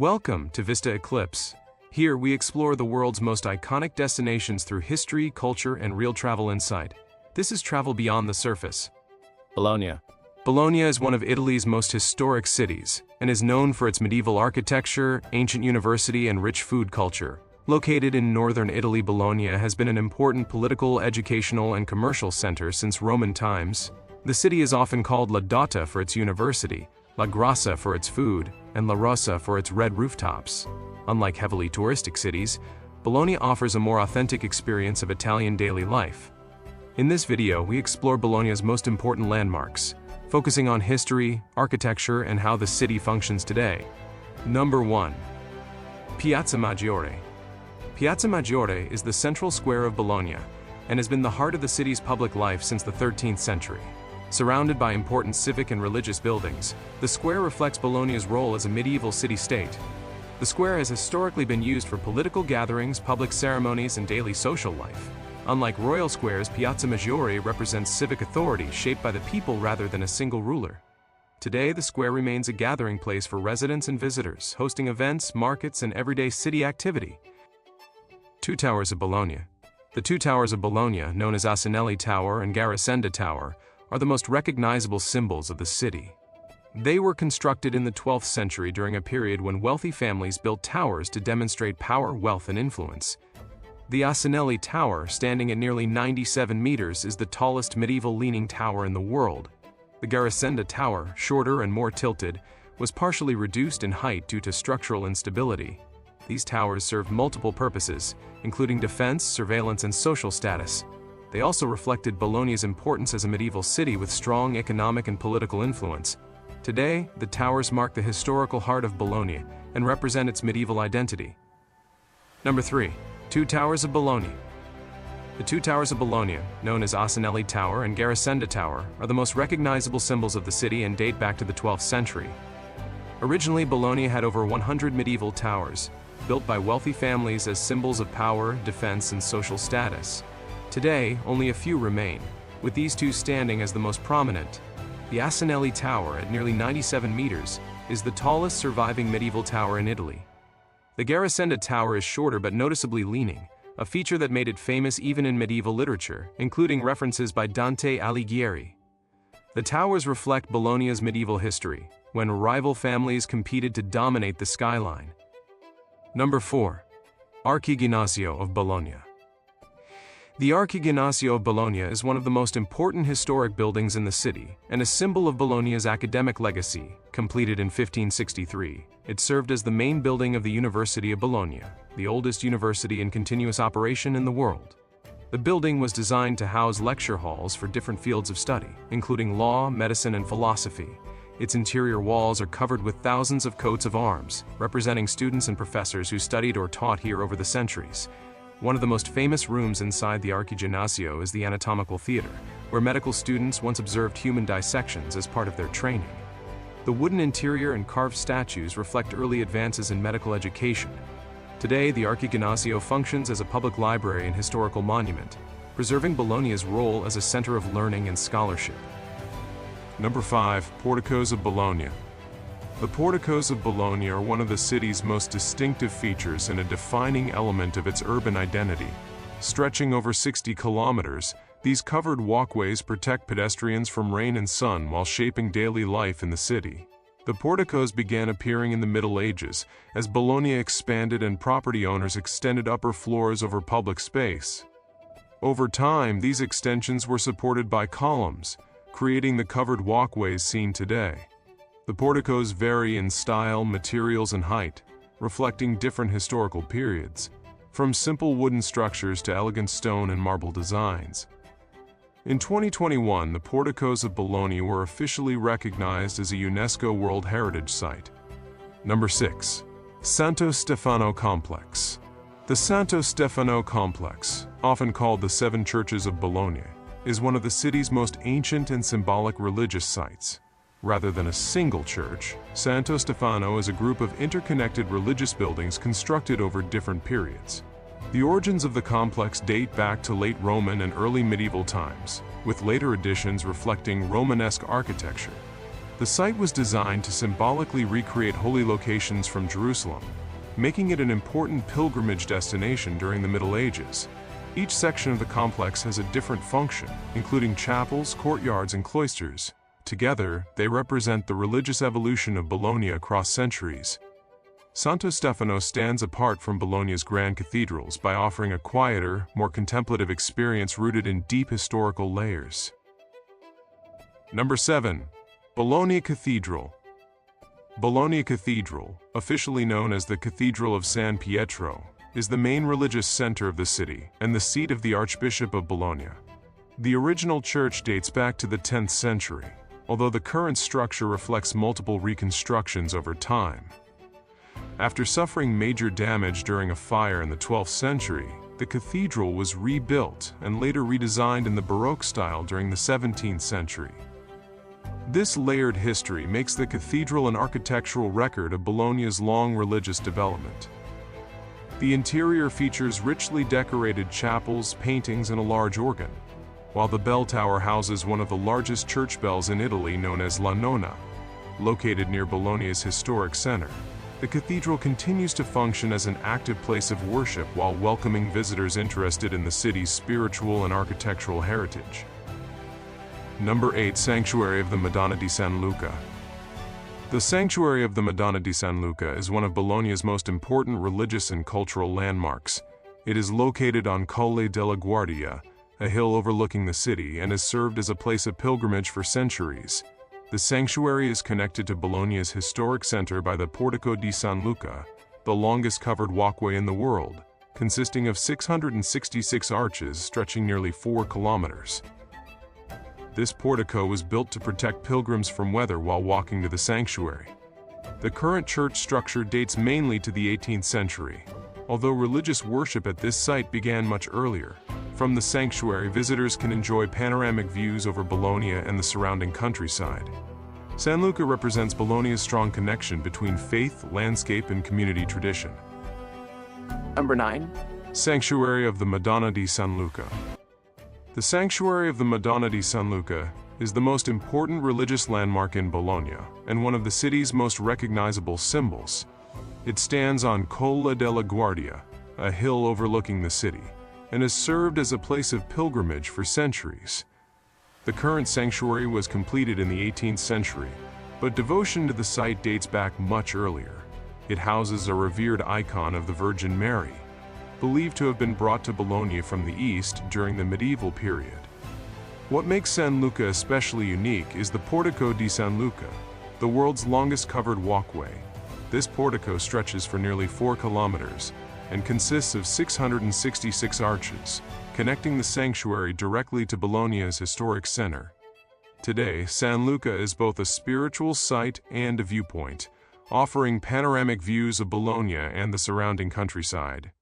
Welcome to Vista Eclipse. Here we explore the world's most iconic destinations through history, culture, and real travel insight. This is travel beyond the surface. Bologna. Bologna is one of Italy's most historic cities, and is known for its medieval architecture, ancient university, and rich food culture. Located in northern Italy, Bologna has been an important political, educational, and commercial center since Roman times. The city is often called La Dotta for its university, La Grassa for its food, and La Rossa for its red rooftops. Unlike heavily touristic cities, Bologna offers a more authentic experience of Italian daily life. In this video, we explore Bologna's most important landmarks, focusing on history, architecture, and how the city functions today. Number 1. Piazza Maggiore. Piazza Maggiore is the central square of Bologna, and has been the heart of the city's public life since the 13th century. Surrounded by important civic and religious buildings, the square reflects Bologna's role as a medieval city-state. The square has historically been used for political gatherings, public ceremonies, and daily social life. Unlike royal squares, Piazza Maggiore represents civic authority shaped by the people rather than a single ruler. Today, the square remains a gathering place for residents and visitors, hosting events, markets, and everyday city activity. Two Towers of Bologna. The two towers of Bologna, known as Asinelli Tower and Garisenda Tower, are the most recognizable symbols of the city. They were constructed in the 12th century during a period when wealthy families built towers to demonstrate power, wealth, and influence. The Asinelli Tower, standing at nearly 97 meters, is the tallest medieval leaning tower in the world. The Garisenda Tower, shorter and more tilted, was partially reduced in height due to structural instability. These towers served multiple purposes, including defense, surveillance, and social status. They also reflected Bologna's importance as a medieval city with strong economic and political influence. Today, the towers mark the historical heart of Bologna and represent its medieval identity. Number 3. Two Towers of Bologna. The two towers of Bologna, known as Asinelli Tower and Garisenda Tower, are the most recognizable symbols of the city and date back to the 12th century. Originally, Bologna had over 100 medieval towers, built by wealthy families as symbols of power, defense, and social status. Today, only a few remain, with these two standing as the most prominent. The Asinelli Tower, at nearly 97 meters, is the tallest surviving medieval tower in Italy. The Garisenda Tower is shorter but noticeably leaning, a feature that made it famous even in medieval literature, including references by Dante Alighieri. The towers reflect Bologna's medieval history, when rival families competed to dominate the skyline. Number 4. Archiginnasio of Bologna. The Archiginnasio of Bologna is one of the most important historic buildings in the city, and a symbol of Bologna's academic legacy. Completed in 1563, it served as the main building of the University of Bologna, the oldest university in continuous operation in the world. The building was designed to house lecture halls for different fields of study, including law, medicine, and philosophy. Its interior walls are covered with thousands of coats of arms, representing students and professors who studied or taught here over the centuries. One of the most famous rooms inside the Archiginnasio is the anatomical theater, where medical students once observed human dissections as part of their training. The wooden interior and carved statues reflect early advances in medical education. Today, the Archiginnasio functions as a public library and historical monument, preserving Bologna's role as a center of learning and scholarship. Number 5. Porticos of Bologna. The porticos of Bologna are one of the city's most distinctive features and a defining element of its urban identity. Stretching over 60 kilometers, these covered walkways protect pedestrians from rain and sun while shaping daily life in the city. The porticos began appearing in the Middle Ages, as Bologna expanded and property owners extended upper floors over public space. Over time, these extensions were supported by columns, creating the covered walkways seen today. The porticos vary in style, materials, and height, reflecting different historical periods, from simple wooden structures to elegant stone and marble designs. In 2021, the porticos of Bologna were officially recognized as a UNESCO World Heritage Site. Number 6. Santo Stefano Complex. The Santo Stefano Complex, often called the Seven Churches of Bologna, is one of the city's most ancient and symbolic religious sites. Rather than a single church, Santo Stefano is a group of interconnected religious buildings constructed over different periods. The origins of the complex date back to late Roman and early medieval times, with later additions reflecting Romanesque architecture. The site was designed to symbolically recreate holy locations from Jerusalem, making it an important pilgrimage destination during the Middle Ages. Each section of the complex has a different function, including chapels, courtyards, and cloisters. Together, they represent the religious evolution of Bologna across centuries. Santo Stefano stands apart from Bologna's grand cathedrals by offering a quieter, more contemplative experience rooted in deep historical layers. Number 7. Bologna Cathedral. Bologna Cathedral, officially known as the Cathedral of San Pietro, is the main religious center of the city and the seat of the Archbishop of Bologna. The original church dates back to the 10th century, although the current structure reflects multiple reconstructions over time. After suffering major damage during a fire in the 12th century, the cathedral was rebuilt and later redesigned in the Baroque style during the 17th century. This layered history makes the cathedral an architectural record of Bologna's long religious development. The interior features richly decorated chapels, paintings, and a large organ, while the bell tower houses one of the largest church bells in Italy known as La Nonna. Located near Bologna's historic center, the cathedral continues to function as an active place of worship while welcoming visitors interested in the city's spiritual and architectural heritage. Number 8. Sanctuary of the Madonna di San Luca. The Sanctuary of the Madonna di San Luca is one of Bologna's most important religious and cultural landmarks. It is located on Colle della Guardia, a hill overlooking the city, and has served as a place of pilgrimage for centuries. The sanctuary is connected to Bologna's historic center by the Portico di San Luca, the longest covered walkway in the world, consisting of 666 arches stretching nearly 4 kilometers. This portico was built to protect pilgrims from weather while walking to the sanctuary. The current church structure dates mainly to the 18th century, although religious worship at this site began much earlier. From the sanctuary, visitors can enjoy panoramic views over Bologna and the surrounding countryside. San Luca represents Bologna's strong connection between faith, landscape, and community tradition. Number 9. Sanctuary of the Madonna di San Luca. The Sanctuary of the Madonna di San Luca is the most important religious landmark in Bologna and one of the city's most recognizable symbols. It stands on Colle della Guardia, a hill overlooking the city, and has served as a place of pilgrimage for centuries. The current sanctuary was completed in the 18th century, but devotion to the site dates back much earlier. It houses a revered icon of the Virgin Mary, believed to have been brought to Bologna from the east during the medieval period. What makes San Luca especially unique is the Portico di San Luca, the world's longest covered walkway. This portico stretches for nearly 4 kilometers and consists of 666 arches, connecting the sanctuary directly to Bologna's historic center. Today, San Luca is both a spiritual site and a viewpoint, offering panoramic views of Bologna and the surrounding countryside.